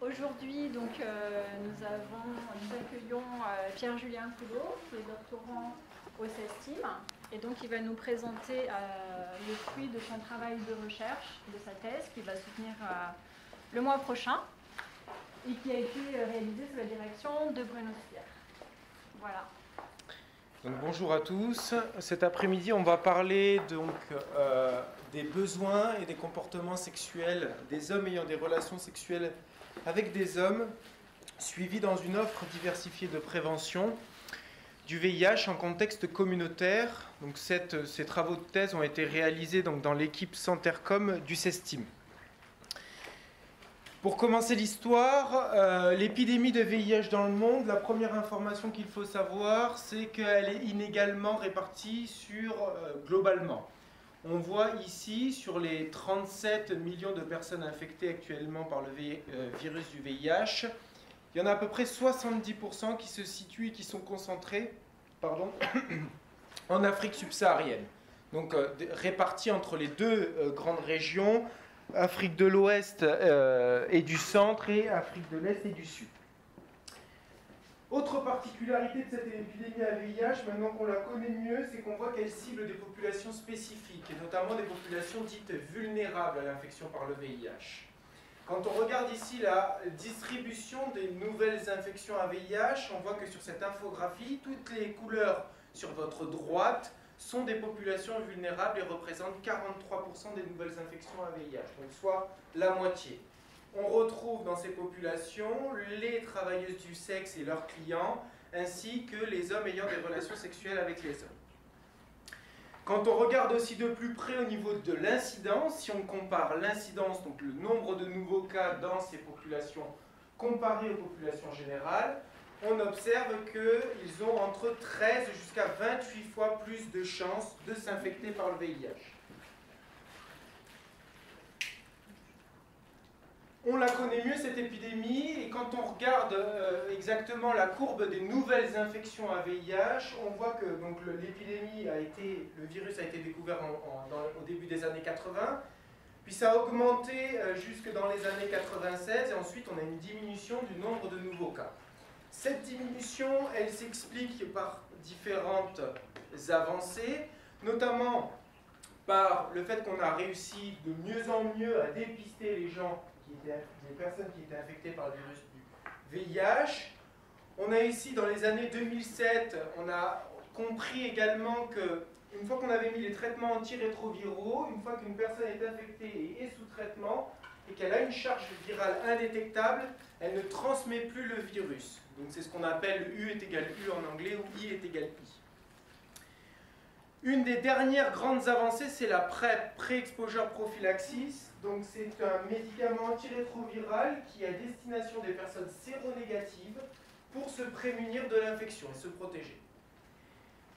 Aujourd'hui, nous accueillons Pierre-Julien Coulot, qui est doctorant au CESTIM, et donc il va nous présenter le fruit de son travail de recherche, de sa thèse, qui va soutenir le mois prochain, et qui a été réalisée sous la direction de Bruno Spier. Voilà. Donc, bonjour à tous. Cet après-midi, on va parler des besoins et des comportements sexuels des hommes ayant des relations sexuelles avec des hommes, suivis dans une offre diversifiée de prévention du VIH en contexte communautaire. Donc, ces travaux de thèse ont été réalisés dans l'équipe Centercom du CESTIM. Pour commencer l'histoire, l'épidémie de VIH dans le monde, la première information qu'il faut savoir, c'est qu'elle est inégalement répartie globalement. On voit ici, sur les 37 millions de personnes infectées actuellement par le virus du VIH, il y en a à peu près 70% qui se situent et qui sont concentrés en Afrique subsaharienne. Donc répartis entre les deux grandes régions, Afrique de l'Ouest et du Centre et Afrique de l'Est et du Sud. Autre particularité de cette épidémie à VIH, maintenant qu'on la connaît mieux, c'est qu'on voit qu'elle cible des populations spécifiques, et notamment des populations dites vulnérables à l'infection par le VIH. Quand on regarde ici la distribution des nouvelles infections à VIH, on voit que sur cette infographie, toutes les couleurs sur votre droite sont des populations vulnérables et représentent 43% des nouvelles infections à VIH, donc soit la moitié. On retrouve dans ces populations les travailleuses du sexe et leurs clients, ainsi que les hommes ayant des relations sexuelles avec les hommes. Quand on regarde aussi de plus près au niveau de l'incidence, si on compare l'incidence, donc le nombre de nouveaux cas dans ces populations comparé aux populations générales, on observe qu'ils ont entre 13 jusqu'à 28 fois plus de chances de s'infecter par le VIH. On la connaît mieux cette épidémie, et quand on regarde exactement la courbe des nouvelles infections à VIH, on voit que le virus a été découvert au début des années 80, puis ça a augmenté jusque dans les années 96, et ensuite on a une diminution du nombre de nouveaux cas. Cette diminution, elle s'explique par différentes avancées, notamment par le fait qu'on a réussi de mieux en mieux à dépister les personnes qui étaient infectées par le virus du VIH. On a ici, dans les années 2007, on a compris également que une fois qu'on avait mis les traitements antirétroviraux, une fois qu'une personne est infectée et est sous traitement, et qu'elle a une charge virale indétectable, elle ne transmet plus le virus. Donc c'est ce qu'on appelle U est égal U en anglais, ou I est égal I. Une des dernières grandes avancées, c'est la pré-exposure prophylaxis. Donc c'est un médicament antirétroviral qui est à destination des personnes séronégatives pour se prémunir de l'infection et se protéger.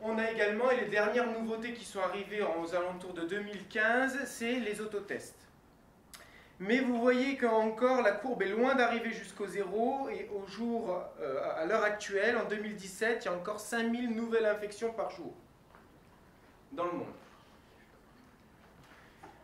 On a également, et les dernières nouveautés qui sont arrivées aux alentours de 2015, c'est les autotests. Mais vous voyez qu'encore la courbe est loin d'arriver jusqu'au zéro, et à l'heure actuelle, en 2017, il y a encore 5000 nouvelles infections par jour dans le monde.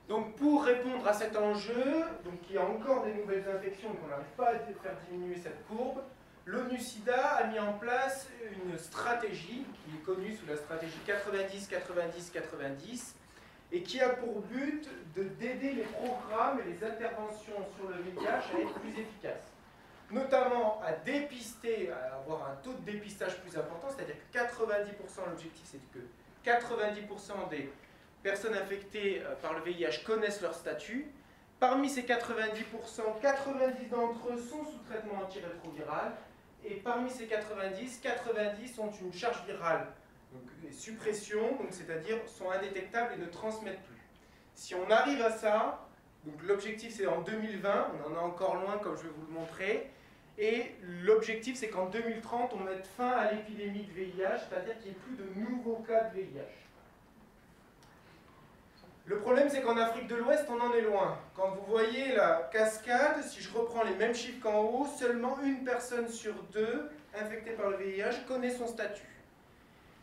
Donc pour répondre à cet enjeu, il y a encore des nouvelles infections, donc on n'arrive pas à faire diminuer cette courbe, l'ONU-SIDA a mis en place une stratégie qui est connue sous la stratégie 90-90-90, et qui a pour but d'aider les programmes et les interventions sur le VIH à être plus efficaces. Notamment à dépister, à avoir un taux de dépistage plus important, c'est-à-dire que 90%, l'objectif c'est que 90% des personnes infectées par le VIH connaissent leur statut. Parmi ces 90%, 90 d'entre eux sont sous traitement antirétroviral, et parmi ces 90 ont une charge virale, donc suppression, c'est-à-dire sont indétectables et ne transmettent plus. Si on arrive à ça, donc l'objectif c'est en 2020, on en est encore loin comme je vais vous le montrer, et l'objectif c'est qu'en 2030 on mette fin à l'épidémie de VIH, c'est-à-dire qu'il n'y ait plus de nouveaux cas de VIH. Le problème c'est qu'en Afrique de l'Ouest on en est loin. Quand vous voyez la cascade, si je reprends les mêmes chiffres qu'en haut, seulement une personne sur deux infectée par le VIH connaît son statut.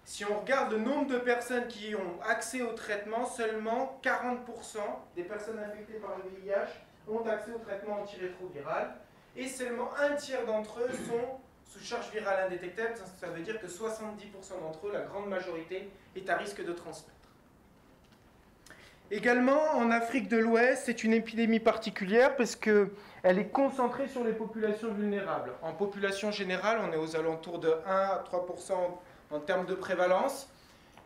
Si on regarde le nombre de personnes qui ont accès au traitement, seulement 40% des personnes infectées par le VIH ont accès au traitement antirétroviral. et seulement un tiers d'entre eux sont sous charge virale indétectable. Ça veut dire que 70% d'entre eux, la grande majorité, est à risque de transmettre. Également, en Afrique de l'Ouest, c'est une épidémie particulière parce qu'elle est concentrée sur les populations vulnérables. En population générale, on est aux alentours de 1 à 3% en termes de prévalence.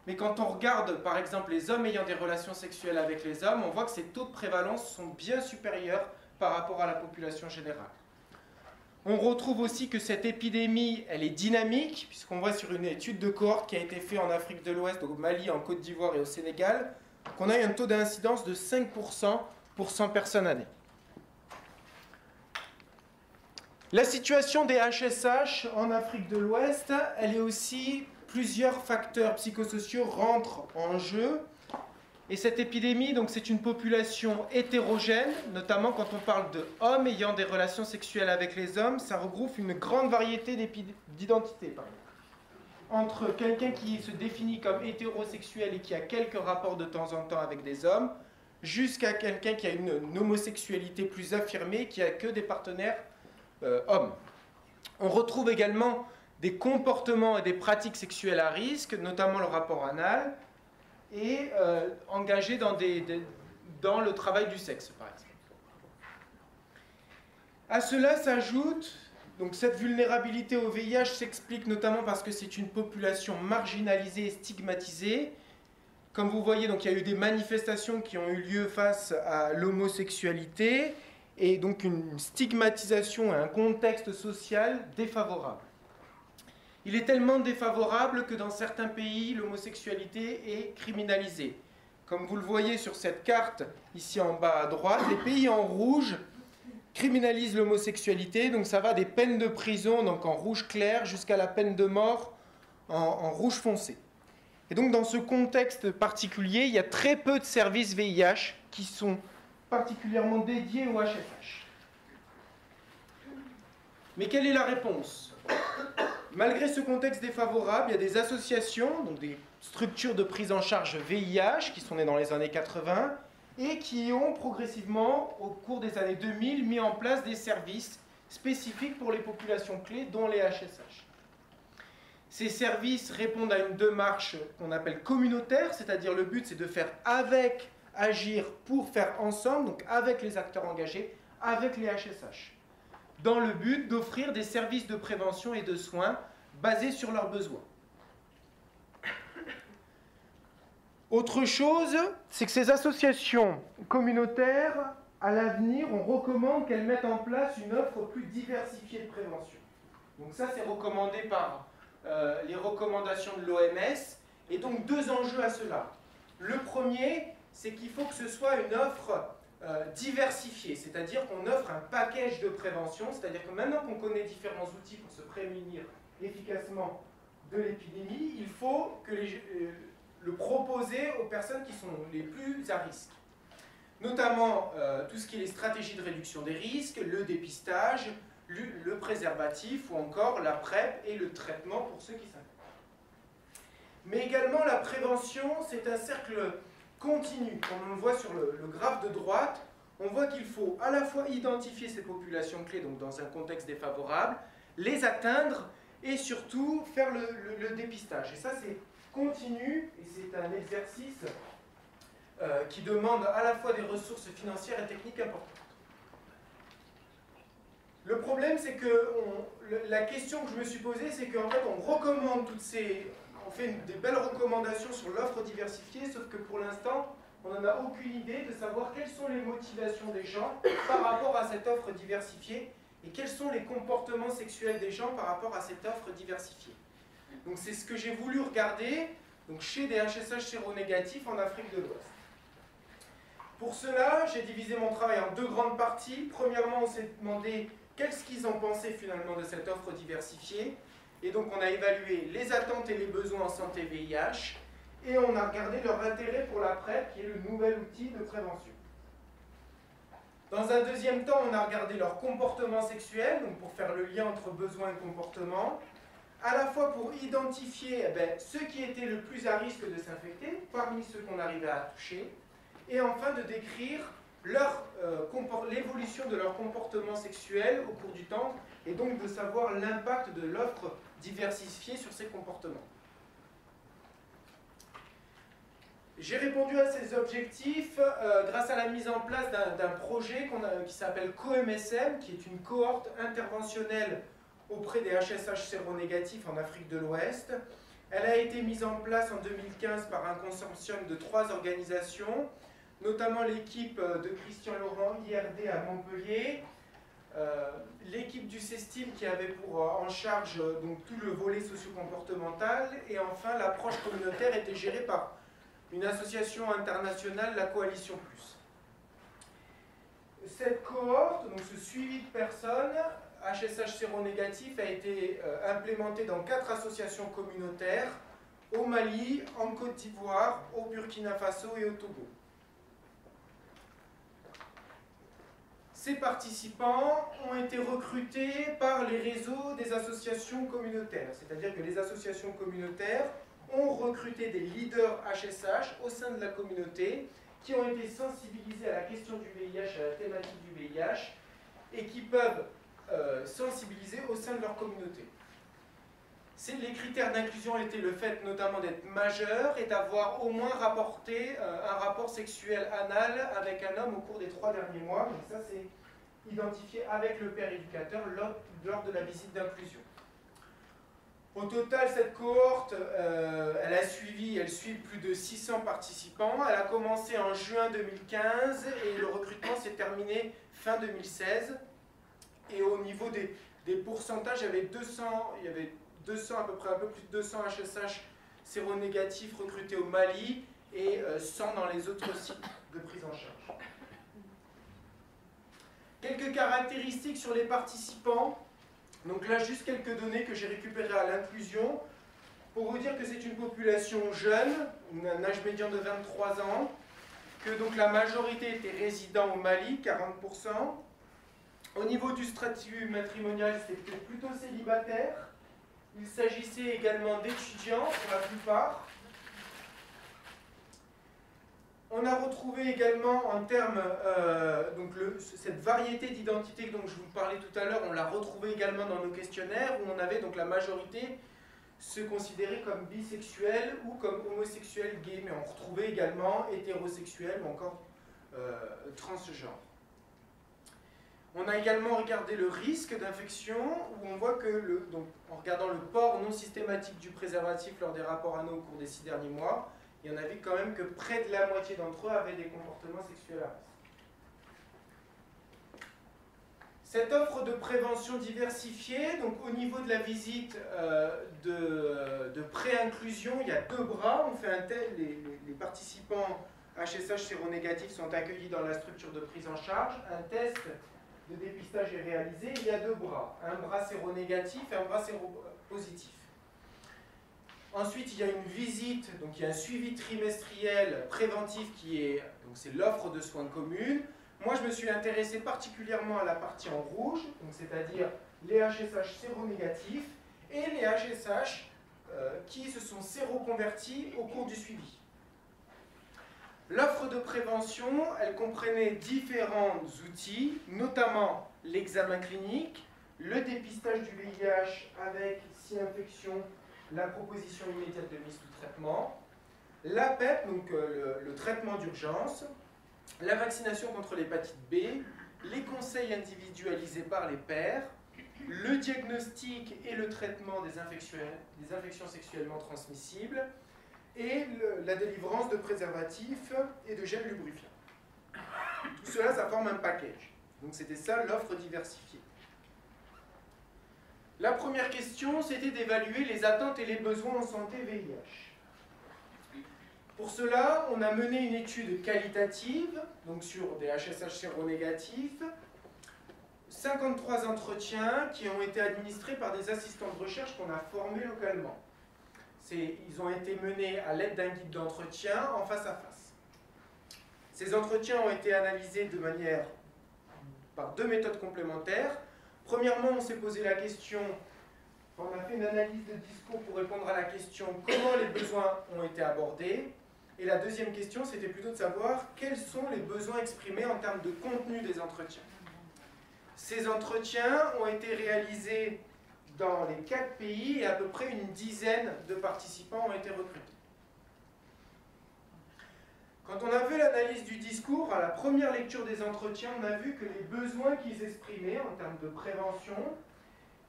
Mais quand on regarde, par exemple, les hommes ayant des relations sexuelles avec les hommes, on voit que ces taux de prévalence sont bien supérieurs par rapport à la population générale. On retrouve aussi que cette épidémie, elle est dynamique, puisqu'on voit sur une étude de cohorte qui a été faite en Afrique de l'Ouest, au Mali, en Côte d'Ivoire et au Sénégal, qu'on a un taux d'incidence de 5% pour 100 personnes années. La situation des HSH en Afrique de l'Ouest, elle est aussi... Plusieurs facteurs psychosociaux rentrent en jeu. Et cette épidémie, donc, c'est une population hétérogène, notamment quand on parle d'hommes ayant des relations sexuelles avec les hommes, ça regroupe une grande variété d'identités. Entre quelqu'un qui se définit comme hétérosexuel et qui a quelques rapports de temps en temps avec des hommes, jusqu'à quelqu'un qui a une homosexualité plus affirmée, qui a que des partenaires hommes. On retrouve également des comportements et des pratiques sexuelles à risque, notamment le rapport anal, et engagés dans le travail du sexe, par exemple. À cela s'ajoute, donc cette vulnérabilité au VIH s'explique notamment parce que c'est une population marginalisée et stigmatisée. Comme vous voyez, donc, il y a eu des manifestations qui ont eu lieu face à l'homosexualité, et donc une stigmatisation et un contexte social défavorable. Il est tellement défavorable que dans certains pays, l'homosexualité est criminalisée. Comme vous le voyez sur cette carte, ici en bas à droite, les pays en rouge criminalisent l'homosexualité, donc ça va des peines de prison, donc en rouge clair, jusqu'à la peine de mort en rouge foncé. Et donc dans ce contexte particulier, il y a très peu de services VIH qui sont particulièrement dédiés au HSH. Mais quelle est la réponse ? Malgré ce contexte défavorable, il y a des associations, donc des structures de prise en charge VIH qui sont nées dans les années 80 et qui ont progressivement, au cours des années 2000, mis en place des services spécifiques pour les populations clés, dont les HSH. Ces services répondent à une démarche qu'on appelle communautaire, c'est-à-dire le but c'est de faire avec, agir pour faire ensemble, donc avec les acteurs engagés, avec les HSH, dans le but d'offrir des services de prévention et de soins basés sur leurs besoins. Autre chose, c'est que ces associations communautaires, à l'avenir, on recommande qu'elles mettent en place une offre plus diversifiée de prévention. Donc ça, c'est recommandé par les recommandations de l'OMS, et donc deux enjeux à cela. Le premier, c'est qu'il faut que ce soit une offre diversifiée, c'est-à-dire qu'on offre un package de prévention, c'est-à-dire que maintenant qu'on connaît différents outils pour se prémunir efficacement de l'épidémie, il faut que le proposer aux personnes qui sont les plus à risque. Notamment tout ce qui est les stratégies de réduction des risques, le dépistage, le préservatif ou encore la PrEP et le traitement pour ceux qui s'infectent. Mais également la prévention, c'est un cercle continu. Comme on le voit sur le graphe de droite, on voit qu'il faut à la fois identifier ces populations clés, donc dans un contexte défavorable, les atteindre et surtout faire le dépistage. Et ça, c'est continu et c'est un exercice qui demande à la fois des ressources financières et techniques importantes. Le problème, c'est que la question que je me suis posée, c'est qu'en fait, on recommande on fait des belles recommandations sur l'offre diversifiée, sauf que pour l'instant, on n'en a aucune idée de savoir quelles sont les motivations des gens par rapport à cette offre diversifiée et quels sont les comportements sexuels des gens par rapport à cette offre diversifiée. Donc c'est ce que j'ai voulu regarder donc chez des HSH séronégatifs en Afrique de l'Ouest. Pour cela, j'ai divisé mon travail en deux grandes parties. Premièrement, on s'est demandé qu'est-ce qu'ils ont pensé finalement de cette offre diversifiée. Et donc on a évalué les attentes et les besoins en santé VIH. Et on a regardé leur intérêt pour la PrEP, qui est le nouvel outil de prévention. Dans un deuxième temps, on a regardé leur comportement sexuel, donc pour faire le lien entre besoin et comportement, à la fois pour identifier ceux qui étaient le plus à risque de s'infecter, parmi ceux qu'on arrivait à toucher, et enfin de décrire l'évolution de leur comportement sexuel au cours du temps, et donc de savoir l'impact de l'offre diversifiée sur ces comportements. J'ai répondu à ces objectifs grâce à la mise en place d'un projet qui s'appelle COMSM, qui est une cohorte interventionnelle auprès des HSH séronégatifs en Afrique de l'Ouest. Elle a été mise en place en 2015 par un consortium de 3 organisations, notamment l'équipe de Christian Laurent, IRD à Montpellier, l'équipe du CESTIM qui avait en charge donc, tout le volet socio-comportemental, et enfin l'approche communautaire était gérée par une association internationale, la Coalition Plus. Cette cohorte, donc ce suivi de personnes, HSH séronégatif, a été implémenté dans 4 associations communautaires, au Mali, en Côte d'Ivoire, au Burkina Faso et au Togo. Ces participants ont été recrutés par les réseaux des associations communautaires, c'est-à-dire que les associations communautaires ont recruté des leaders HSH au sein de la communauté qui ont été sensibilisés à la question du VIH, à la thématique du VIH, et qui peuvent sensibiliser au sein de leur communauté. Les critères d'inclusion étaient le fait notamment d'être majeur et d'avoir au moins rapporté un rapport sexuel anal avec un homme au cours des 3 derniers mois. Donc ça, c'est identifié avec le père éducateur lors de la visite d'inclusion. Au total, cette cohorte, elle suit plus de 600 participants. Elle a commencé en juin 2015 et le recrutement s'est terminé fin 2016. Et au niveau des pourcentages, il y avait 200, à peu près un peu plus de 200 HSH séronégatifs recrutés au Mali et 100 dans les autres sites de prise en charge. Quelques caractéristiques sur les participants. Donc là, juste quelques données que j'ai récupérées à l'inclusion, pour vous dire que c'est une population jeune, un âge médian de 23 ans, que donc la majorité était résident au Mali, 40%. Au niveau du statut matrimonial, c'était plutôt célibataire. Il s'agissait également d'étudiants pour la plupart. On a retrouvé également en termes, cette variété d'identité dont je vous parlais tout à l'heure, on l'a retrouvée également dans nos questionnaires où on avait donc la majorité se considérer comme bisexuel ou comme homosexuel gay, mais on retrouvait également hétérosexuel ou encore transgenre. On a également regardé le risque d'infection où on voit que, en regardant le port non systématique du préservatif lors des rapports anaux au cours des 6 derniers mois, il y en avait quand même que près de la moitié d'entre eux avaient des comportements sexuels à risque. Cette offre de prévention diversifiée, donc au niveau de la visite de pré-inclusion, il y a 2 bras. On fait un test, les participants HSH séronégatifs sont accueillis dans la structure de prise en charge. Un test de dépistage est réalisé. Il y a 2 bras, un bras séronégatif et un bras séropositif. Ensuite, il y a une visite, donc il y a un suivi trimestriel préventif qui est, donc c'est l'offre de soins communes. Moi, je me suis intéressé particulièrement à la partie en rouge, c'est-à-dire les HSH séronégatifs et les HSH qui se sont séroconvertis au cours du suivi. L'offre de prévention, elle comprenait différents outils, notamment l'examen clinique, le dépistage du VIH avec, si infection, la proposition immédiate de mise sous traitement, la PEP, donc le traitement d'urgence, la vaccination contre l'hépatite B, les conseils individualisés par les pairs, le diagnostic et le traitement des infections sexuellement transmissibles et la délivrance de préservatifs et de gel lubrifiant. Tout cela, ça forme un package. Donc c'était ça l'offre diversifiée. La première question, c'était d'évaluer les attentes et les besoins en santé VIH. Pour cela, on a mené une étude qualitative, donc sur des HSH séronégatifs, 53 entretiens qui ont été administrés par des assistants de recherche qu'on a formés localement. Ils ont été menés à l'aide d'un guide d'entretien en face à face. Ces entretiens ont été analysés par 2 méthodes complémentaires. Premièrement, on s'est posé la question, on a fait une analyse de discours pour répondre à la question comment les besoins ont été abordés. Et la deuxième question, c'était plutôt de savoir quels sont les besoins exprimés en termes de contenu des entretiens. Ces entretiens ont été réalisés dans les 4 pays et à peu près une dizaine de participants ont été recrutés. Quand on a fait l'analyse du discours, à la première lecture des entretiens, on a vu que les besoins qu'ils exprimaient en termes de prévention,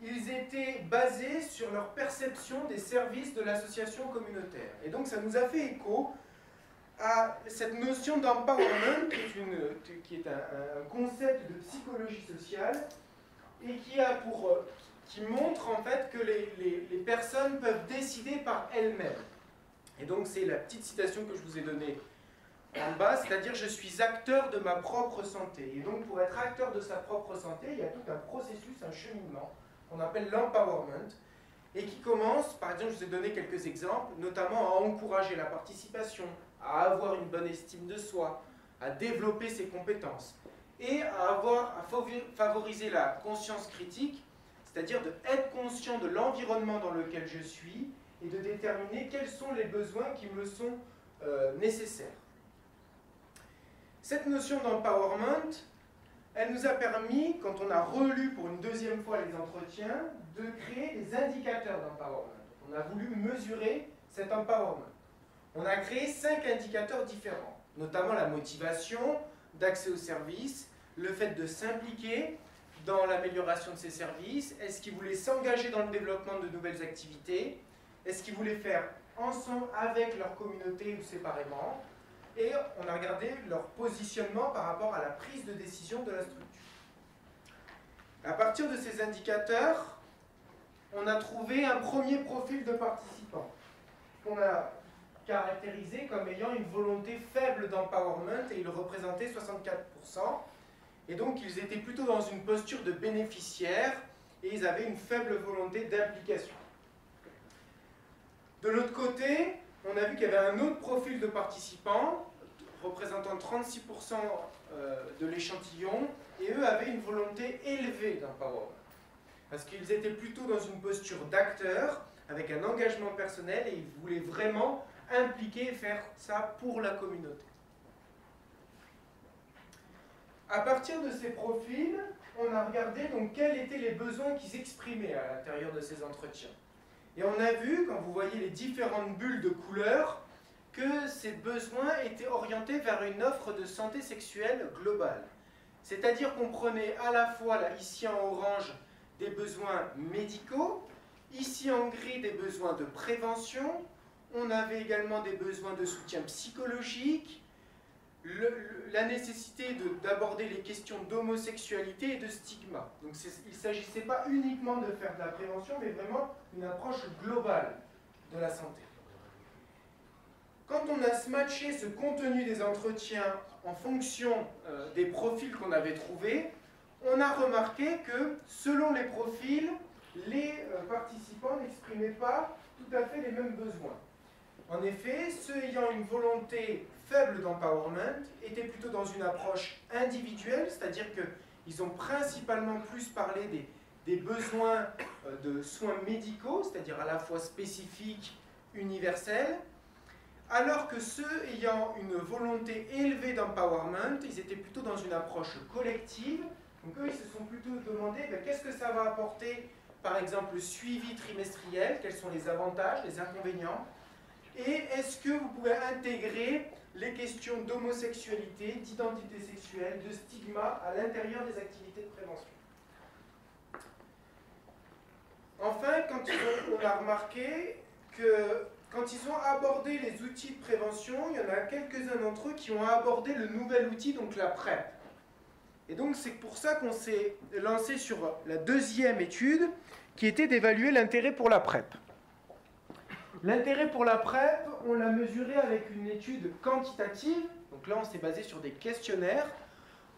ils étaient basés sur leur perception des services de l'association communautaire. Et donc ça nous a fait écho à cette notion d'empowerment, qui est un concept de psychologie sociale, et qui montre en fait que les personnes peuvent décider par elles-mêmes. Et donc c'est la petite citation que je vous ai donnée en bas, c'est-à-dire je suis acteur de ma propre santé. Et donc pour être acteur de sa propre santé, il y a tout un processus, un cheminement, qu'on appelle l'empowerment, et qui commence, par exemple, je vous ai donné quelques exemples, notamment à encourager la participation, à avoir une bonne estime de soi, à développer ses compétences, et à favoriser la conscience critique, c'est-à-dire d'être conscient de l'environnement dans lequel je suis, et de déterminer quels sont les besoins qui me sont nécessaires. Cette notion d'empowerment, elle nous a permis, quand on a relu pour une deuxième fois les entretiens, de créer des indicateurs d'empowerment. On a voulu mesurer cet empowerment. On a créé 5 indicateurs différents, notamment la motivation d'accès aux services, le fait de s'impliquer dans l'amélioration de ces services, est-ce qu'ils voulaient s'engager dans le développement de nouvelles activités, est-ce qu'ils voulaient faire ensemble avec leur communauté ou séparément, et on a regardé leur positionnement par rapport à la prise de décision de la structure. À partir de ces indicateurs, on a trouvé un premier profil de participants qu'on a caractérisé comme ayant une volonté faible d'empowerment, et ils représentaient 64%, et donc ils étaient plutôt dans une posture de bénéficiaire et ils avaient une faible volonté d'implication. De l'autre côté, on a vu qu'il y avait un autre profil de participants représentant 36% de l'échantillon, et eux avaient une volonté élevée d'empowerment, parce qu'ils étaient plutôt dans une posture d'acteur, avec un engagement personnel, et ils voulaient vraiment impliquer et faire ça pour la communauté. À partir de ces profils, on a regardé donc quels étaient les besoins qu'ils exprimaient à l'intérieur de ces entretiens. Et on a vu, quand vous voyez les différentes bulles de couleurs, que ces besoins étaient orientés vers une offre de santé sexuelle globale. C'est-à-dire qu'on prenait à la fois, là, ici en orange, des besoins médicaux, ici en gris, des besoins de prévention, on avait également des besoins de soutien psychologique, la nécessité d'aborder les questions d'homosexualité et de stigma. Donc il ne s'agissait pas uniquement de faire de la prévention, mais vraiment une approche globale de la santé. Quand on a matché ce contenu des entretiens en fonction des profils qu'on avait trouvés, on a remarqué que selon les profils, les participants n'exprimaient pas tout à fait les mêmes besoins. En effet, ceux ayant une volonté faible d'empowerment étaient plutôt dans une approche individuelle, c'est-à-dire qu'ils ont principalement plus parlé des besoins de soins médicaux, c'est-à-dire à la fois spécifiques, universels, alors que ceux ayant une volonté élevée d'empowerment, ils étaient plutôt dans une approche collective. Donc eux, ils se sont plutôt demandé qu'est-ce que ça va apporter, par exemple, le suivi trimestriel, quels sont les avantages, les inconvénients, et est-ce que vous pouvez intégrer les questions d'homosexualité, d'identité sexuelle, de stigma à l'intérieur des activités de prévention. Enfin, on a remarqué que quand ils ont abordé les outils de prévention, il y en a quelques-uns d'entre eux qui ont abordé le nouvel outil, donc la PrEP. Et donc c'est pour ça qu'on s'est lancé sur la deuxième étude, qui était d'évaluer l'intérêt pour la PrEP. L'intérêt pour la PrEP, on l'a mesuré avec une étude quantitative. Donc là, on s'est basé sur des questionnaires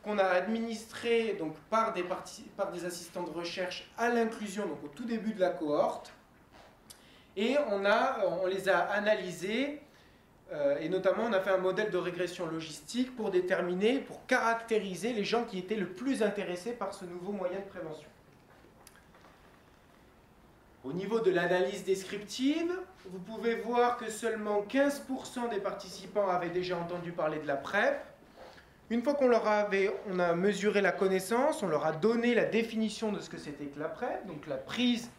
qu'on a administrés donc, par des assistants de recherche à l'inclusion, donc au tout début de la cohorte. Et on les a analysés, et notamment on a fait un modèle de régression logistique pour déterminer, pour caractériser les gens qui étaient le plus intéressés par ce nouveau moyen de prévention. Au niveau de l'analyse descriptive, vous pouvez voir que seulement 15% des participants avaient déjà entendu parler de la PrEP. Une fois qu'on a mesuré la connaissance, on leur a donné la définition de ce que c'était que la PrEP, donc la prise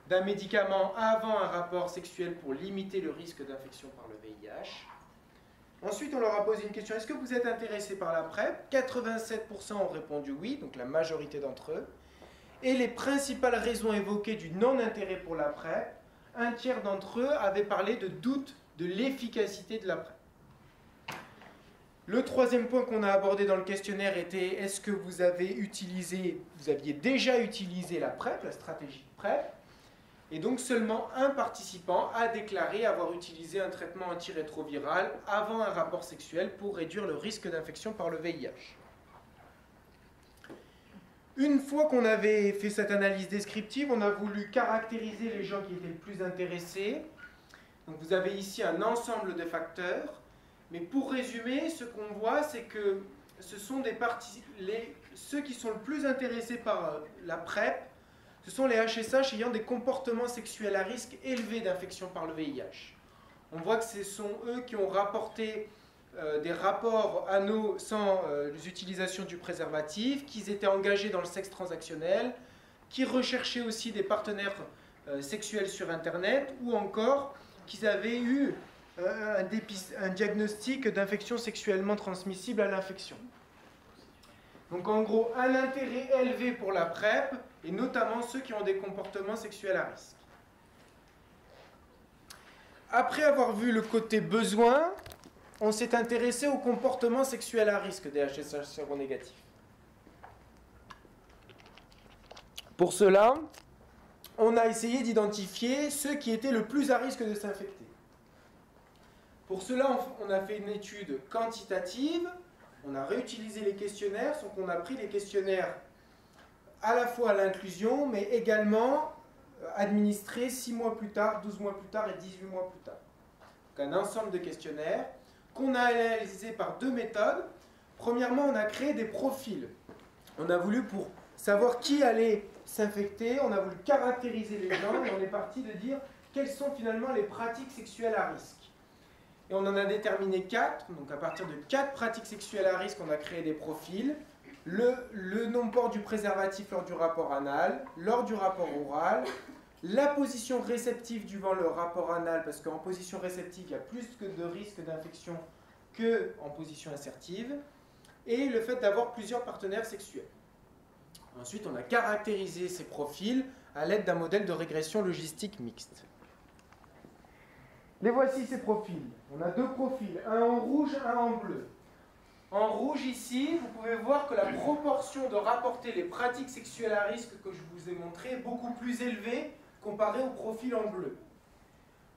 d'un médicament avant un rapport sexuel pour limiter le risque d'infection par le VIH. Ensuite, on leur a posé une question, est-ce que vous êtes intéressé par la PrEP? 87% ont répondu oui, donc la majorité d'entre eux. Et les principales raisons évoquées du non-intérêt pour la PrEP, un tiers d'entre eux avaient parlé de doute de l'efficacité de la PrEP. Le troisième point qu'on a abordé dans le questionnaire était, est-ce que vous aviez déjà utilisé la PrEP, la stratégie de PrEP? Et donc seulement un participant a déclaré avoir utilisé un traitement antirétroviral avant un rapport sexuel pour réduire le risque d'infection par le VIH. Une fois qu'on avait fait cette analyse descriptive, on a voulu caractériser les gens qui étaient le plus intéressés. Donc vous avez ici un ensemble de facteurs, mais pour résumer, ce qu'on voit, c'est que ce sont ceux qui sont le plus intéressés par la PrEP, ce sont les HSH ayant des comportements sexuels à risque élevé d'infection par le VIH. On voit que ce sont eux qui ont rapporté des rapports anaux sans l'utilisation du préservatif, qu'ils étaient engagés dans le sexe transactionnel, qui recherchaient aussi des partenaires sexuels sur Internet, ou encore qu'ils avaient eu un diagnostic d'infection sexuellement transmissible à l'infection. Donc en gros, un intérêt élevé pour la PrEP, et notamment ceux qui ont des comportements sexuels à risque. Après avoir vu le côté besoin, on s'est intéressé au comportement sexuel à risque des HSH séronégatifs. Pour cela, on a essayé d'identifier ceux qui étaient le plus à risque de s'infecter. Pour cela, on a fait une étude quantitative, on a réutilisé les questionnaires, donc on a pris les questionnaires à la fois à l'inclusion, mais également administrés 6 mois plus tard, 12 mois plus tard et 18 mois plus tard. Donc un ensemble de questionnaires qu'on a analysé par deux méthodes. Premièrement, on a créé des profils. On a voulu, pour savoir qui allait s'infecter, on a voulu caractériser les gens et on est parti de dire quelles sont finalement les pratiques sexuelles à risque. Et on en a déterminé 4, donc à partir de 4 pratiques sexuelles à risque, on a créé des profils. Le non-port du préservatif lors du rapport anal, lors du rapport oral, la position réceptive durant le rapport anal, parce qu'en position réceptive, il y a plus de risque d'infection qu'en position assertive, et le fait d'avoir plusieurs partenaires sexuels. Ensuite, on a caractérisé ces profils à l'aide d'un modèle de régression logistique mixte. Les voici ces profils. On a deux profils, un en rouge, un en bleu. En rouge ici, vous pouvez voir que la proportion de rapporter les pratiques sexuelles à risque que je vous ai montré est beaucoup plus élevée comparée au profil en bleu.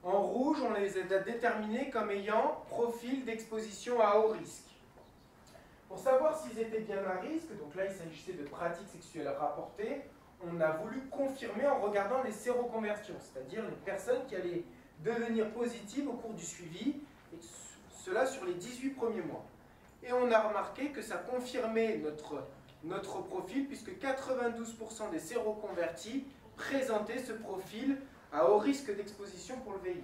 En rouge, on les a déterminés comme ayant profil d'exposition à haut risque. Pour savoir s'ils étaient bien à risque, donc là il s'agissait de pratiques sexuelles rapportées, on a voulu confirmer en regardant les séroconversions, c'est-à-dire les personnes qui allaient devenir positives au cours du suivi, et cela sur les 18 premiers mois. Et on a remarqué que ça confirmait notre profil, puisque 92% des séroconvertis présentaient ce profil à haut risque d'exposition pour le VIH.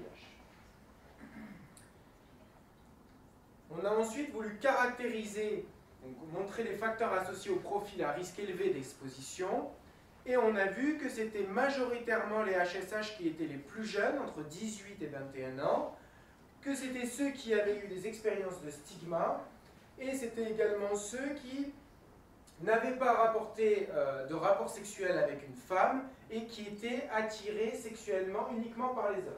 On a ensuite voulu caractériser, donc montrer les facteurs associés au profil à risque élevé d'exposition, et on a vu que c'était majoritairement les HSH qui étaient les plus jeunes, entre 18 et 21 ans, que c'était ceux qui avaient eu des expériences de stigma, et c'était également ceux qui n'avaient pas rapporté de rapport sexuel avec une femme et qui étaient attirés sexuellement uniquement par les hommes.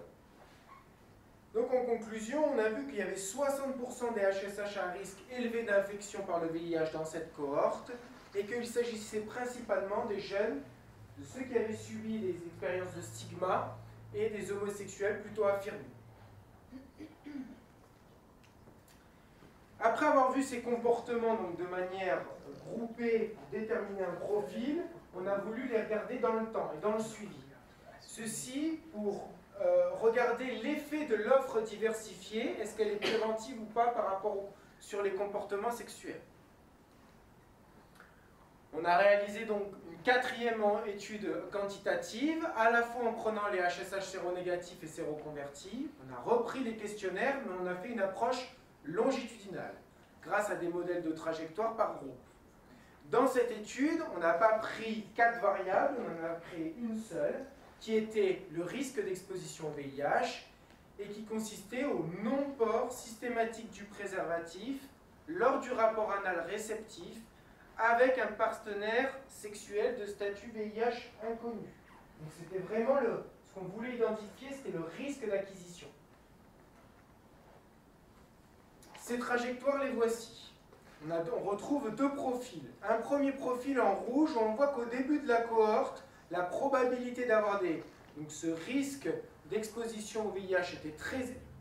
Donc en conclusion, on a vu qu'il y avait 60% des HSH à risque élevé d'infection par le VIH dans cette cohorte et qu'il s'agissait principalement des jeunes, de ceux qui avaient subi des expériences de stigma et des homosexuels plutôt affirmés. Après avoir vu ces comportements donc, de manière groupée, déterminer un profil, on a voulu les regarder dans le temps et dans le suivi. Ceci pour regarder l'effet de l'offre diversifiée, est-ce qu'elle est préventive ou pas par rapport sur les comportements sexuels. On a réalisé donc une quatrième étude quantitative, à la fois en prenant les HSH séronégatifs et séroconvertis. On a repris les questionnaires, mais on a fait une approche longitudinale, grâce à des modèles de trajectoire par groupe. Dans cette étude, on n'a pas pris 4 variables, on en a pris une seule, qui était le risque d'exposition au VIH, et qui consistait au non-port systématique du préservatif lors du rapport anal réceptif avec un partenaire sexuel de statut VIH inconnu. Donc c'était vraiment ce qu'on voulait identifier, c'était le risque d'acquisition. Ces trajectoires, les voici. On retrouve deux profils. Un premier profil en rouge, où on voit qu'au début de la cohorte, la probabilité d'avoir donc ce risque d'exposition au VIH était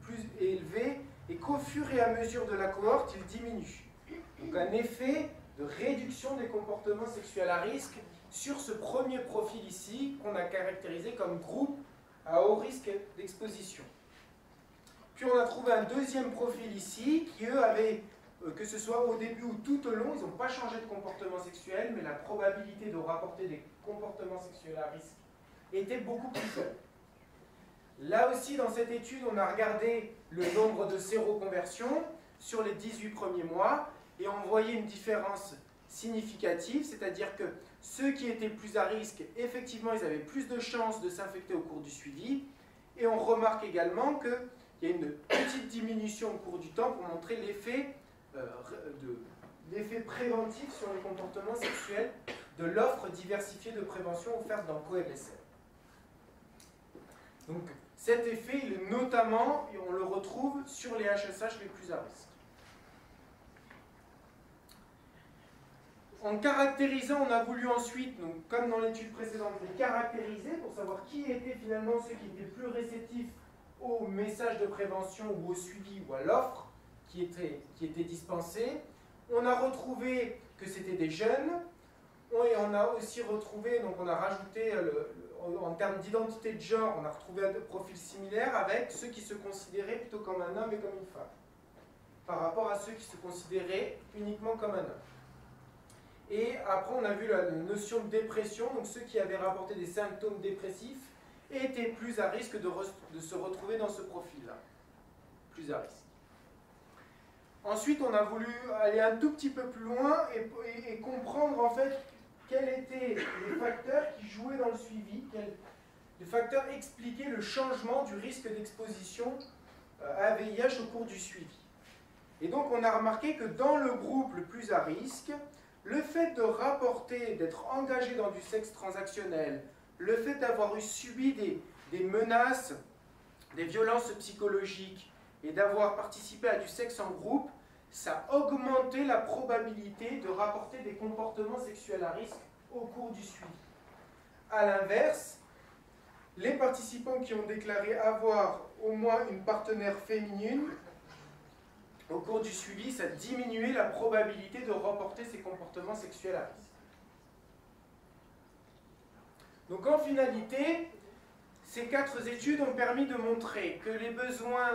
plus élevé et qu'au fur et à mesure de la cohorte, il diminue. Donc un effet de réduction des comportements sexuels à risque sur ce premier profil ici, qu'on a caractérisé comme groupe à haut risque d'exposition. Puis on a trouvé un deuxième profil ici, qui eux avaient, que ce soit au début ou tout au long, ils n'ont pas changé de comportement sexuel, mais la probabilité de rapporter des comportements sexuels à risque était beaucoup plus faible. Là aussi, dans cette étude, on a regardé le nombre de séroconversions sur les 18 premiers mois, et on voyait une différence significative, c'est-à-dire que ceux qui étaient plus à risque, effectivement, ils avaient plus de chances de s'infecter au cours du suivi, et on remarque également qu'il y a une petite diminution au cours du temps pour montrer l'effet préventif sur les comportements sexuels de l'offre diversifiée de prévention offerte dans COMSM. Donc cet effet, il est notamment, et on le retrouve sur les HSH les plus à risque. En caractérisant, on a voulu ensuite, donc, comme dans l'étude précédente, les caractériser pour savoir qui étaient finalement ceux qui étaient plus réceptifs au message de prévention ou au suivi ou à l'offre qui était dispensée. On a retrouvé que c'était des jeunes, et on a aussi retrouvé, donc on a rajouté, en termes d'identité de genre, on a retrouvé un profil similaire avec ceux qui se considéraient plutôt comme un homme et comme une femme, par rapport à ceux qui se considéraient uniquement comme un homme. Et après, on a vu la notion de dépression, donc ceux qui avaient rapporté des symptômes dépressifs étaient plus à risque de se retrouver dans ce profil-là. Plus à risque. Ensuite, on a voulu aller un tout petit peu plus loin et comprendre en fait quels étaient les facteurs qui jouaient dans le suivi, les facteurs expliquaient le changement du risque d'exposition à VIH au cours du suivi. Et donc, on a remarqué que dans le groupe le plus à risque, le fait de rapporter, d'être engagé dans du sexe transactionnel, le fait d'avoir subi des menaces, des violences psychologiques et d'avoir participé à du sexe en groupe, ça augmentait la probabilité de rapporter des comportements sexuels à risque au cours du suivi. A l'inverse, les participants qui ont déclaré avoir au moins une partenaire féminine, au cours du suivi, ça diminuait la probabilité de rapporter ces comportements sexuels à risque. Donc en finalité, ces 4 études ont permis de montrer que les besoins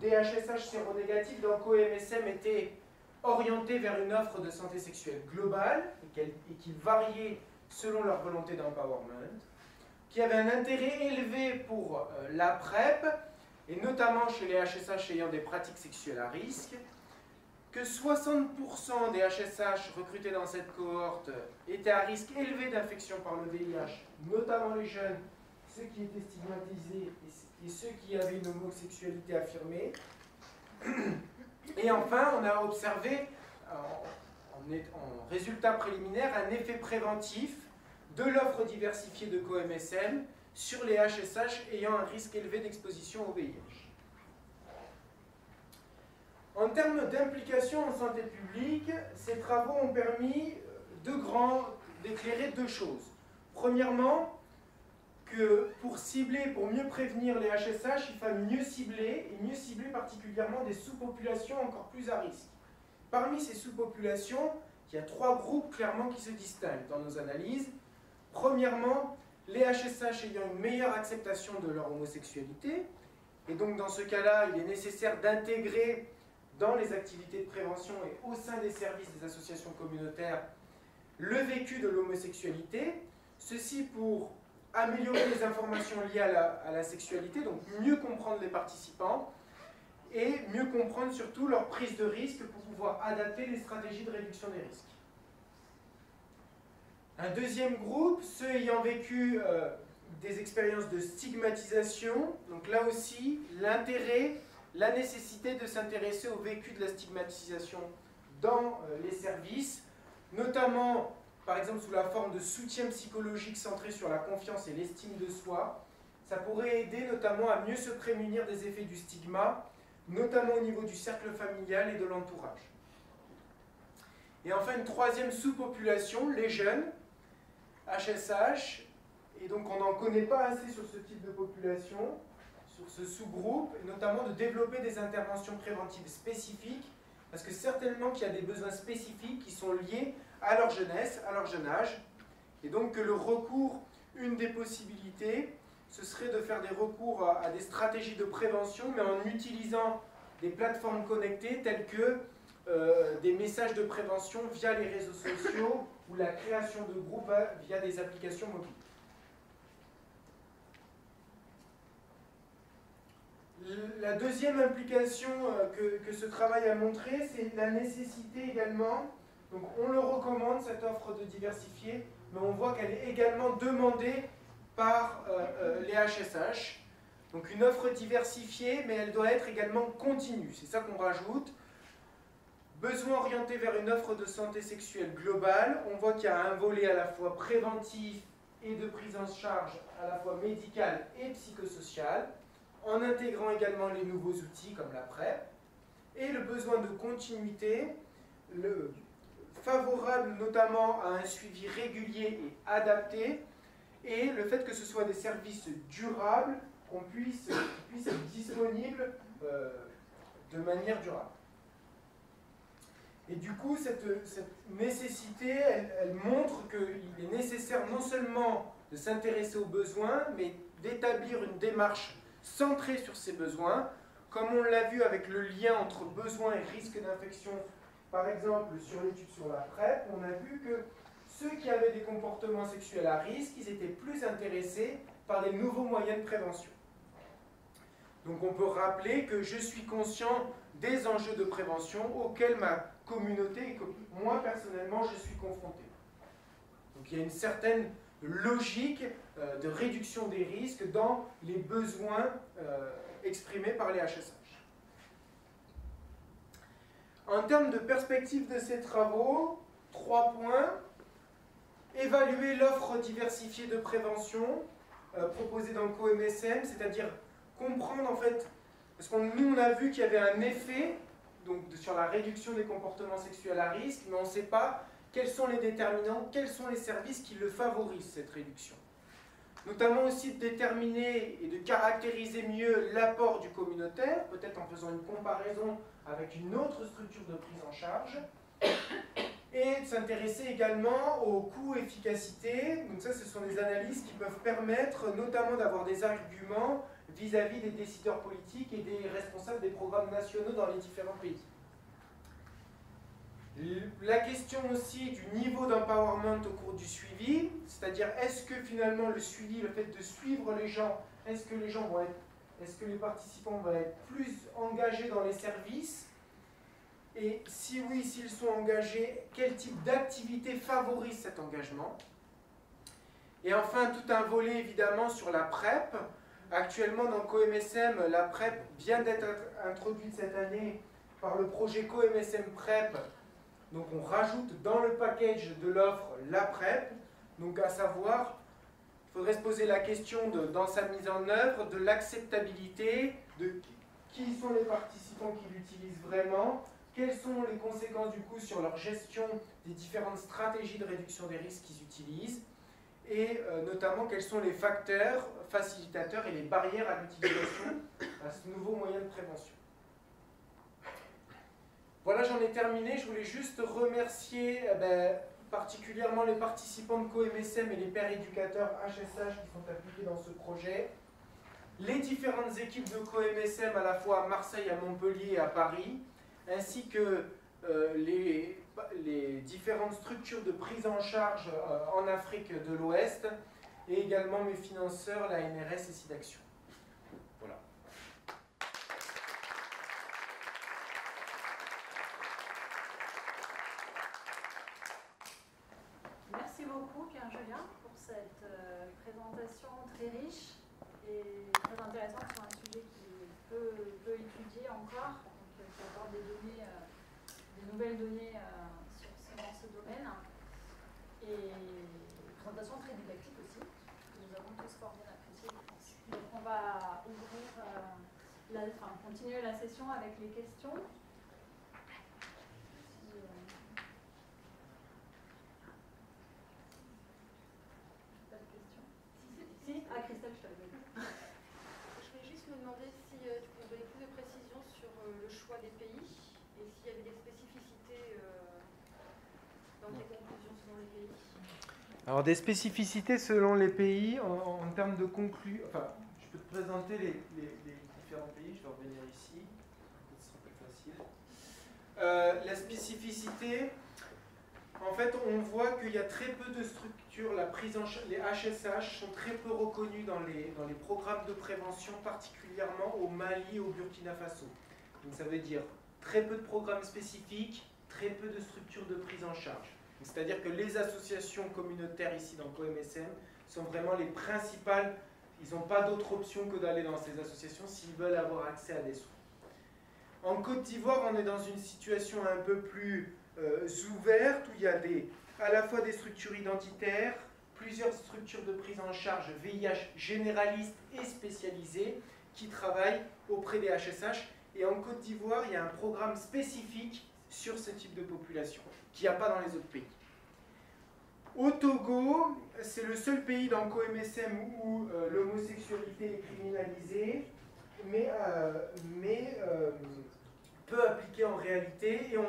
des HSH séronégatifs dans COMSM étaient orientés vers une offre de santé sexuelle globale et qui variait selon leur volonté d'empowerment, qui avait un intérêt élevé pour la PrEP, et notamment chez les HSH ayant des pratiques sexuelles à risque, que 60% des HSH recrutés dans cette cohorte étaient à risque élevé d'infection par le VIH, notamment les jeunes, ceux qui étaient stigmatisés et ceux qui avaient une homosexualité affirmée. Et enfin, on a observé, en résultat préliminaire, un effet préventif de l'offre diversifiée de COMSM sur les HSH ayant un risque élevé d'exposition au VIH. En termes d'implication en santé publique, ces travaux ont permis d'éclairer 2 choses. Premièrement, que pour mieux prévenir les HSH, il fallait mieux cibler, et mieux cibler particulièrement des sous-populations encore plus à risque. Parmi ces sous-populations, il y a 3 groupes clairement qui se distinguent dans nos analyses. Premièrement, les HSH ayant une meilleure acceptation de leur homosexualité, et donc dans ce cas-là, il est nécessaire d'intégrer dans les activités de prévention et au sein des services des associations communautaires le vécu de l'homosexualité, ceci pour améliorer les informations liées à la sexualité, donc mieux comprendre les participants et mieux comprendre surtout leur prise de risque pour pouvoir adapter les stratégies de réduction des risques. Un deuxième groupe, ceux ayant vécu des expériences de stigmatisation, donc là aussi l'intérêt, la nécessité de s'intéresser au vécu de la stigmatisation dans les services, notamment par exemple sous la forme de soutien psychologique centré sur la confiance et l'estime de soi. Ça pourrait aider notamment à mieux se prémunir des effets du stigma, notamment au niveau du cercle familial et de l'entourage. Et enfin une troisième sous-population, les jeunes, HSH, et donc on n'en connaît pas assez sur ce type de population, sur ce sous-groupe, et notamment de développer des interventions préventives spécifiques, parce que certainement qu'il y a des besoins spécifiques qui sont liés à leur jeunesse, à leur jeune âge, et donc que le recours, une des possibilités, ce serait de faire des recours à des stratégies de prévention, mais en utilisant des plateformes connectées telles que des messages de prévention via les réseaux sociaux ou la création de groupes via des applications mobiles. La deuxième implication que ce travail a montré, c'est la nécessité également, donc on le recommande cette offre de diversifier, mais on voit qu'elle est également demandée par les HSH. Donc une offre diversifiée, mais elle doit être également continue, c'est ça qu'on rajoute. Besoin orienté vers une offre de santé sexuelle globale, on voit qu'il y a un volet à la fois préventif et de prise en charge à la fois médicale et psychosociale, en intégrant également les nouveaux outils comme la PrEP, et le besoin de continuité, favorable notamment à un suivi régulier et adapté, et le fait que ce soit des services durables, qu'on puisse être disponibles de manière durable. Et du coup, cette nécessité, elle montre qu'il est nécessaire non seulement de s'intéresser aux besoins, mais d'établir une démarche centrée sur ces besoins, comme on l'a vu avec le lien entre besoins et risque d'infection, par exemple sur l'étude sur la PrEP, on a vu que ceux qui avaient des comportements sexuels à risque, ils étaient plus intéressés par les nouveaux moyens de prévention. Donc on peut rappeler que je suis conscient des enjeux de prévention auxquels ma communauté et que moi personnellement je suis confronté. Donc il y a une certaine logique de réduction des risques dans les besoins exprimés par les HSH. En termes de perspective de ces travaux, 3 points. Évaluer l'offre diversifiée de prévention proposée dans le COMSM, c'est-à-dire comprendre en fait, parce que nous on a vu qu'il y avait un effet donc, sur la réduction des comportements sexuels à risque, mais on ne sait pas quels sont les déterminants, quels sont les services qui le favorisent, cette réduction. Notamment aussi de déterminer et de caractériser mieux l'apport du communautaire, peut-être en faisant une comparaison avec une autre structure de prise en charge, et de s'intéresser également aux coûts-efficacité. Donc ça, ce sont des analyses qui peuvent permettre notamment d'avoir des arguments vis-à-vis des décideurs politiques et des responsables des programmes nationaux dans les différents pays. La question aussi du niveau d'empowerment au cours du suivi, c'est-à-dire est-ce que finalement le suivi, le fait de suivre les gens, est-ce que les participants vont être plus engagés dans les services? Et si oui, s'ils sont engagés, quel type d'activité favorise cet engagement? Et enfin, tout un volet évidemment sur la PrEP. Actuellement, dans COMSM, la PrEP vient d'être introduite cette année par le projet COMSM PrEP. Donc on rajoute dans le package de l'offre la PrEP. Donc à savoir, il faudrait se poser la question dans sa mise en œuvre de l'acceptabilité, de qui sont les participants qui l'utilisent vraiment, quelles sont les conséquences du coup sur leur gestion des différentes stratégies de réduction des risques qu'ils utilisent, et notamment quels sont les facteurs facilitateurs et les barrières à l'utilisation à ce nouveau moyen de prévention. Voilà, j'en ai terminé. Je voulais juste remercier particulièrement les participants de COMSM et les pairs éducateurs HSH qui sont impliqués dans ce projet, les différentes équipes de COMSM à la fois à Marseille, à Montpellier et à Paris, ainsi que les les différentes structures de prise en charge en Afrique de l'Ouest, et également mes financeurs, la NRS et SIDAction. Voilà. Merci beaucoup Pierre-Julien pour cette présentation très riche et très intéressante sur un sujet qui est peu étudié encore, donc qui apporte des données, des nouvelles données dans ce domaine. Et une présentation très didactique aussi, que nous avons tous fort bien apprécié, je pense. Donc on va ouvrir, continuer la session avec les questions. Ah, Christelle, je t'avais dit. Je voulais juste me demander si tu pouvais donner plus de précisions sur le choix des pays et s'il y avait des spécificités dans tes conclusions selon les pays. Alors des spécificités selon les pays en termes de enfin, je peux te présenter les différents pays, je vais revenir ici, ce sera plus facile. La spécificité, en fait, on voit qu'il y a très peu de structures, les HSH sont très peu reconnus dans les programmes de prévention, particulièrement au Mali et au Burkina Faso. Donc ça veut dire très peu de programmes spécifiques, très peu de structures de prise en charge. C'est-à-dire que les associations communautaires ici dans COMSM sont vraiment les principales, ils n'ont pas d'autre option que d'aller dans ces associations s'ils veulent avoir accès à des soins. En Côte d'Ivoire, on est dans une situation un peu plus ouverte, où il y a à la fois des structures identitaires, plusieurs structures de prise en charge VIH généralistes et spécialisées qui travaillent auprès des HSH. Et en Côte d'Ivoire, il y a un programme spécifique sur ce type de population, qu'il n'y a pas dans les autres pays. Au Togo, c'est le seul pays dans COMSM où l'homosexualité est criminalisée, mais peu appliquée en réalité, et on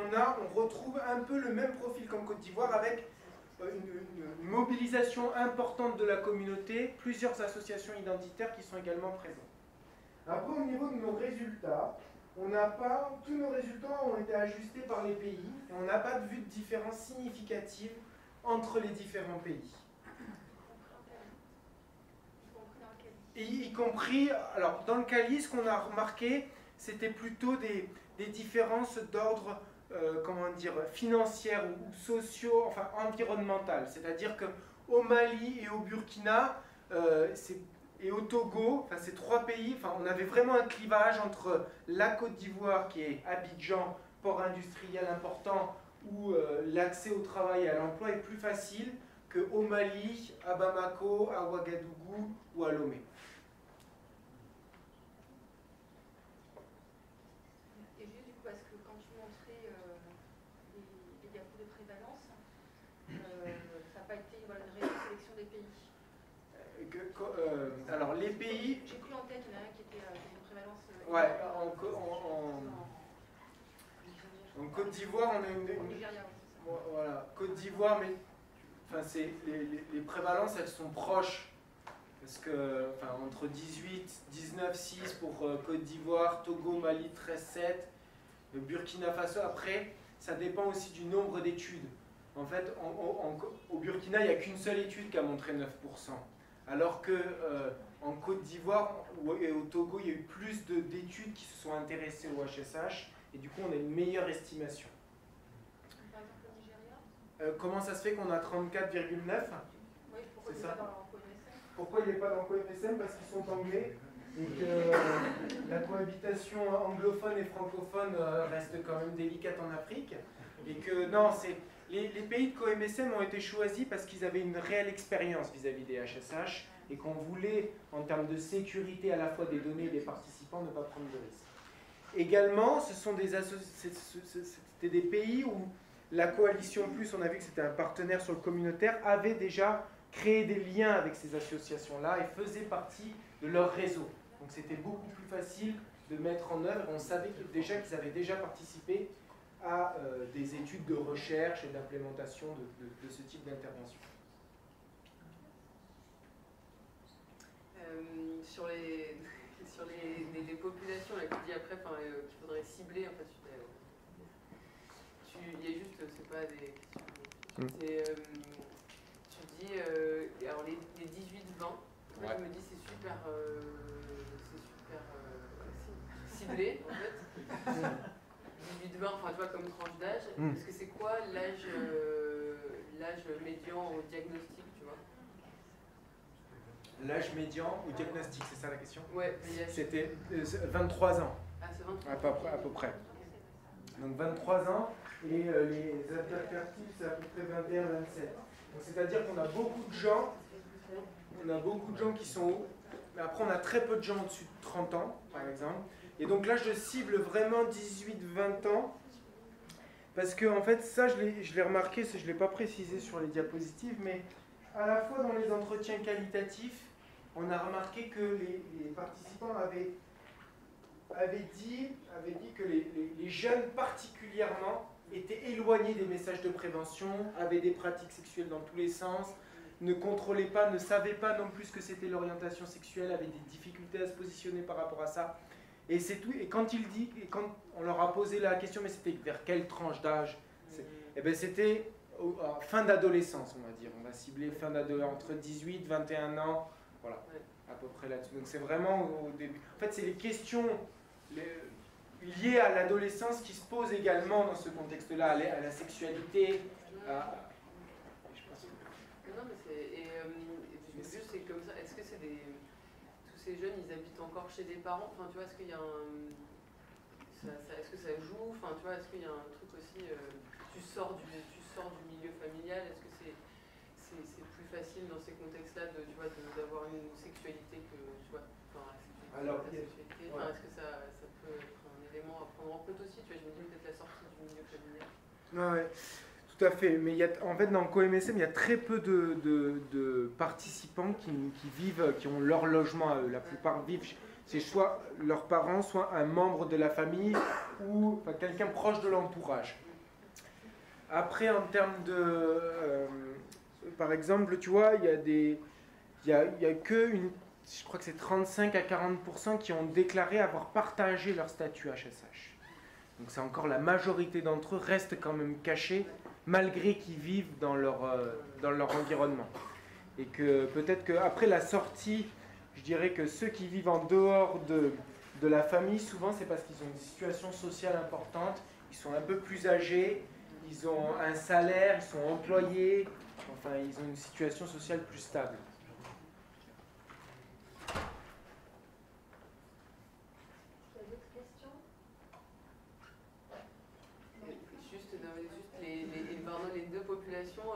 retrouve un peu le même profil qu'en Côte d'Ivoire, avec une mobilisation importante de la communauté, plusieurs associations identitaires qui sont également présentes. Après, au niveau de nos résultats, tous nos résultats ont été ajustés par les pays, et on n'a pas vu de différence significative entre les différents pays. Et y compris, alors dans le Cali, ce qu'on a remarqué, c'était plutôt des différences d'ordre, financières ou sociaux, enfin environnementales. C'est-à-dire qu'au Mali et au Burkina, et au Togo, enfin ces trois pays, enfin, on avait vraiment un clivage entre la Côte d'Ivoire, qui est Abidjan, port industriel important, où l'accès au travail et à l'emploi est plus facile qu'au Mali, à Bamako, à Ouagadougou ou à Lomé. Et juste du coup, parce que quand tu montrais les diapos de prévalence, ça n'a pas été une réelle sélection des pays. Alors les pays... J'ai pris en tête, il y en a un qui était une prévalence... Ouais, en Côte d'Ivoire, on a une... Nigeria, voilà, Côte d'Ivoire, mais enfin, les prévalences, elles sont proches. Parce que, enfin, entre 18, 19, 6 pour Côte d'Ivoire, Togo, Mali, 13, 7, Burkina Faso, après, ça dépend aussi du nombre d'études. En fait, au Burkina, il n'y a qu'une seule étude qui a montré 9%. Alors qu'en Côte d'Ivoire et au Togo, il y a eu plus d'études qui se sont intéressées au HSH, et du coup, on a une meilleure estimation. Par exemple, au Nigeria, comment ça se fait qu'on a 34,9 ? oui, pourquoi il n'est pas dans COMSM ? Pourquoi il n'est pas dans COMSM ? Parce qu'ils sont anglais et que la cohabitation anglophone et francophone reste quand même délicate en Afrique. Et que non, les pays de COMSM ont été choisis parce qu'ils avaient une réelle expérience vis-à-vis des HSH et qu'on voulait, en termes de sécurité à la fois des données et des participants, ne pas prendre de risques. Également, c'était des pays où la Coalition Plus, on a vu que c'était un partenaire sur le communautaire, avait déjà créé des liens avec ces associations-là et faisait partie de leur réseau. Donc c'était beaucoup plus facile de mettre en œuvre. On savait qu'ils avaient déjà participé à des études de recherche et d'implémentation de ce type d'intervention. Sur les populations là, que tu dis après, qu'il faudrait cibler, en fait, il y a juste ce c'est pas des questions. Mm. Tu dis, alors les 18-20, moi je me dis c'est super ciblé en fait. 18-20, enfin tu vois, comme tranche d'âge. Parce que c'est quoi l'âge médian au diagnostic, tu vois? L'âge médian au diagnostic, c'est ça la question? Ouais, c'était 23 ans. Ah, c'est 23 à peu près. Donc 23 ans, et les interfertiles, c'est à peu près 21-27. C'est-à-dire qu'on a beaucoup de gens, qui sont hauts, mais après on a très peu de gens au-dessus de 30 ans, par exemple. Et donc là, je cible vraiment 18-20 ans, parce que en fait, ça, je l'ai remarqué, je ne l'ai pas précisé sur les diapositives, mais à la fois dans les entretiens qualitatifs, on a remarqué que les participants avaient dit que les jeunes particulièrement étaient éloignés des messages de prévention, avaient des pratiques sexuelles dans tous les sens, ne contrôlaient pas, ne savaient pas non plus ce que c'était l'orientation sexuelle, avaient des difficultés à se positionner par rapport à ça. Et c'est tout. Et quand on leur a posé la question, mais c'était vers quelle tranche d'âge? Eh ben c'était fin d'adolescence, on va dire. On va cibler fin d'adolescence, entre 18 et 21 ans, voilà, à peu près là-dessus. Donc c'est vraiment au début. En fait, c'est les questions liées à l'adolescence qui se posent également dans ce contexte-là, à la sexualité. Je pense que... Non, mais c'est comme ça. Est-ce que c'est tous ces jeunes, ils habitent encore chez des parents? Enfin, tu vois, est-ce qu'il y a est-ce que ça joue? Enfin, tu vois, est-ce qu'il y a un truc aussi, tu sors du milieu familial? Est-ce que c'est plus facile dans ces contextes-là d'avoir une sexualité que, tu vois, enfin, la sexualité, ouais. Est-ce que ça peut être un élément à prendre en compte aussi? Tu vois, je me dis peut-être la sortie du milieu familial. Ouais, tout à fait. Mais en fait, dans CoMSM, il y a très peu de participants qui ont leur logement à eux. La plupart vivent, c'est soit leurs parents, soit un membre de la famille ou quelqu'un proche de l'entourage. Après, en termes de... par exemple, tu vois, il y a que je crois que c'est 35 à 40% qui ont déclaré avoir partagé leur statut HSH. Donc c'est encore la majorité d'entre eux restent quand même cachés, malgré qu'ils vivent dans leur environnement. Et que peut-être qu'après la sortie, je dirais que ceux qui vivent en dehors de la famille, souvent c'est parce qu'ils ont une situation sociale importante, ils sont un peu plus âgés, ils ont un salaire, ils sont employés, enfin ils ont une situation sociale plus stable. Les deux populations,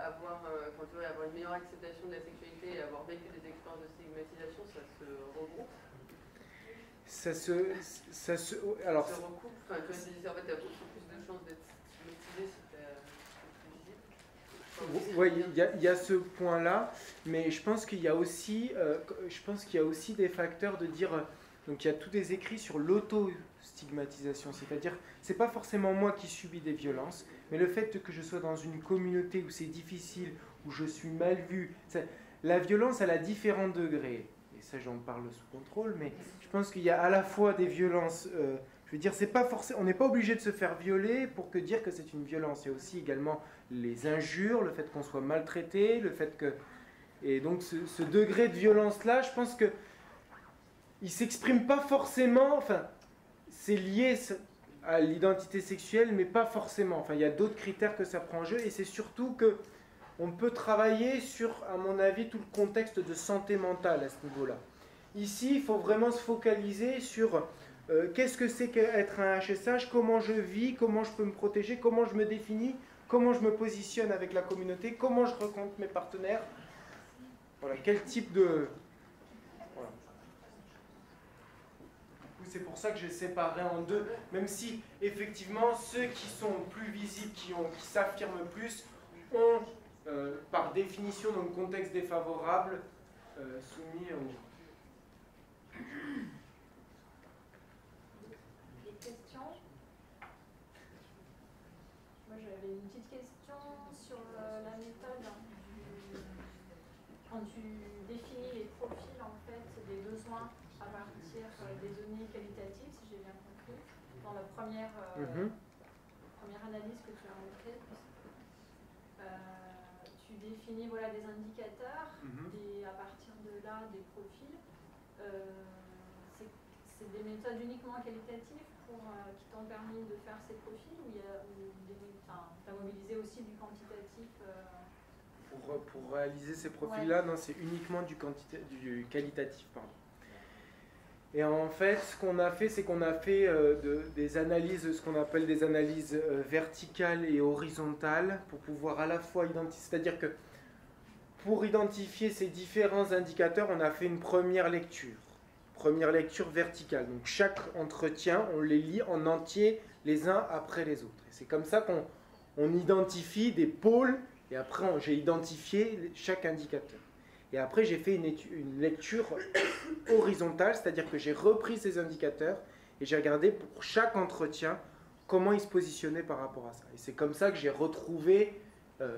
avoir une meilleure acceptation de la sexualité et avoir vécu des expériences de stigmatisation, ça se regroupe? Ça se recoupe. Enfin, tu vois, en fait, tu as beaucoup plus de chances d'être stigmatisé si tu es plus visible. Oui, il y a ce point-là, mais je pense qu'il y a aussi, des facteurs de dire. Donc il y a tous des écrits sur l'auto-stigmatisation, c'est-à-dire c'est pas forcément moi qui subis des violences, mais le fait que je sois dans une communauté où c'est difficile, où je suis mal vu, la violence elle a différents degrés, et ça j'en parle sous contrôle, mais je pense qu'il y a à la fois des violences, je veux dire c'est pas forcément, on n'est pas obligé de se faire violer pour dire que c'est une violence, il y a aussi également les injures, le fait qu'on soit maltraité, le fait que... Et donc ce degré de violence-là, je pense que il ne s'exprime pas forcément, enfin, c'est lié à l'identité sexuelle, mais pas forcément. Enfin, il y a d'autres critères que ça prend en jeu, et c'est surtout qu'on peut travailler sur, à mon avis, tout le contexte de santé mentale à ce niveau-là. Ici, il faut vraiment se focaliser sur qu'est-ce que c'est qu'être un HSH, comment je vis, comment je peux me protéger, comment je me définis, comment je me positionne avec la communauté, comment je rencontre mes partenaires. Voilà, quel type de... Voilà. C'est pour ça que j'ai séparé en deux, même si effectivement ceux qui sont plus visibles, qui s'affirment plus, ont par définition dans le contexte défavorable soumis au... Des questions? Moi j'avais une petite question sur la méthode. Quand tu définis les profils en fait des besoins à partir des données qualitatives, si j'ai bien compris, dans la première analyse que tu as montrée, définis voilà, des indicateurs Mhm. et à partir de là des profils. C'est des méthodes uniquement qualitatives qui t'ont permis de faire ces profils ou tu as mobilisé aussi du quantitatif Pour réaliser ces profils-là, non, c'est uniquement du qualitatif. Pardon. Et en fait, ce qu'on a fait, c'est qu'on a fait des analyses, ce qu'on appelle des analyses verticales et horizontales, pour pouvoir à la fois identifier, c'est-à-dire que pour identifier ces différents indicateurs, on a fait une première lecture verticale. Donc chaque entretien, on les lit en entier les uns après les autres. Et c'est comme ça qu'on identifie des pôles, et après j'ai identifié chaque indicateur. Et après j'ai fait une lecture horizontale, c'est-à-dire que j'ai repris ces indicateurs et j'ai regardé pour chaque entretien comment ils se positionnaient par rapport à ça. Et c'est comme ça que j'ai retrouvé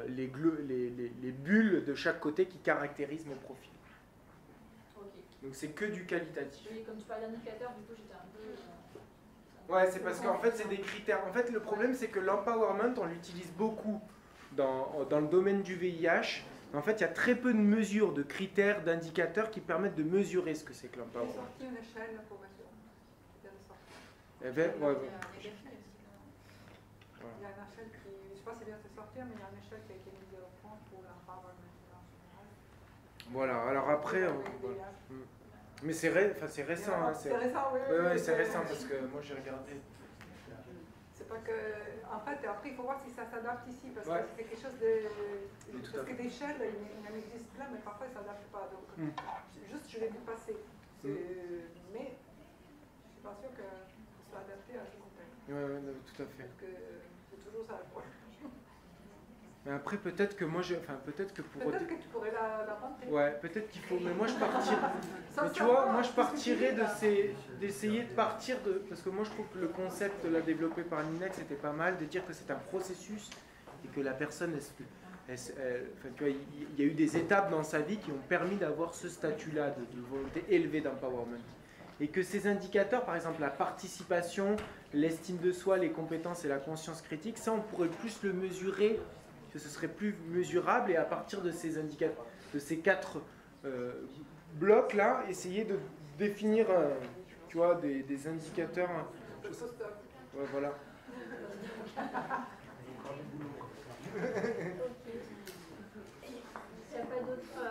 les bulles de chaque côté qui caractérisent mes profils. Donc c'est que du qualitatif. Oui, comme tu parles d'indicateurs, du coup j'étais un peu... Ouais, c'est parce qu'en fait c'est des critères. En fait le problème c'est que l'empowerment on l'utilise beaucoup dans le domaine du VIH. En fait il y a très peu de mesures, de critères, d'indicateurs qui permettent de mesurer ce que c'est que l'empowerment. Sortir une échelle pour mesurer. Eh ben, ouais, ouais. Il y a une échelle qui, je ne sais pas si elle vient de sortir, mais il y a une échelle qui a été mise au point pour l'empowerment en général. Voilà, alors après... Mais c'est récent. Hein, c'est récent, oui. Oui, c'est récent parce que moi j'ai regardé. C'est pas que. En fait, après il faut voir si ça s'adapte ici parce Ouais. que c'est quelque chose de. Oui, tout à Parce que fait. d'échelle, il en existe plein, mais parfois ils ne s'adaptent pas. Donc, juste je l'ai vu passer. Mais je suis pas sûre que ce soit adapté à tout contexte. Oui, tout à fait. Parce que c'est toujours ça le problème. Mais après peut-être que moi peut-être que pour... Peut-être que tu pourrais la monter. Ouais, peut-être qu'il faut... Mais moi je partirais... Sans Mais tu savoir, vois, moi je parce que partirais tu d'essayer de partir de... Parce que moi je trouve que le concept là développé par Ninex c'était pas mal, de dire que c'est un processus et que la personne, enfin, tu vois, il y a eu des étapes dans sa vie qui ont permis d'avoir ce statut-là de volonté élevée d'empowerment. Et que ces indicateurs, par exemple la participation, l'estime de soi, les compétences et la conscience critique, ça on pourrait plus le mesurer, que ce serait plus mesurable, et à partir de ces indicateurs, de ces 4 blocs là, essayer de définir tu vois, des indicateurs. Ouais, voilà. S'il n'y a pas d'autres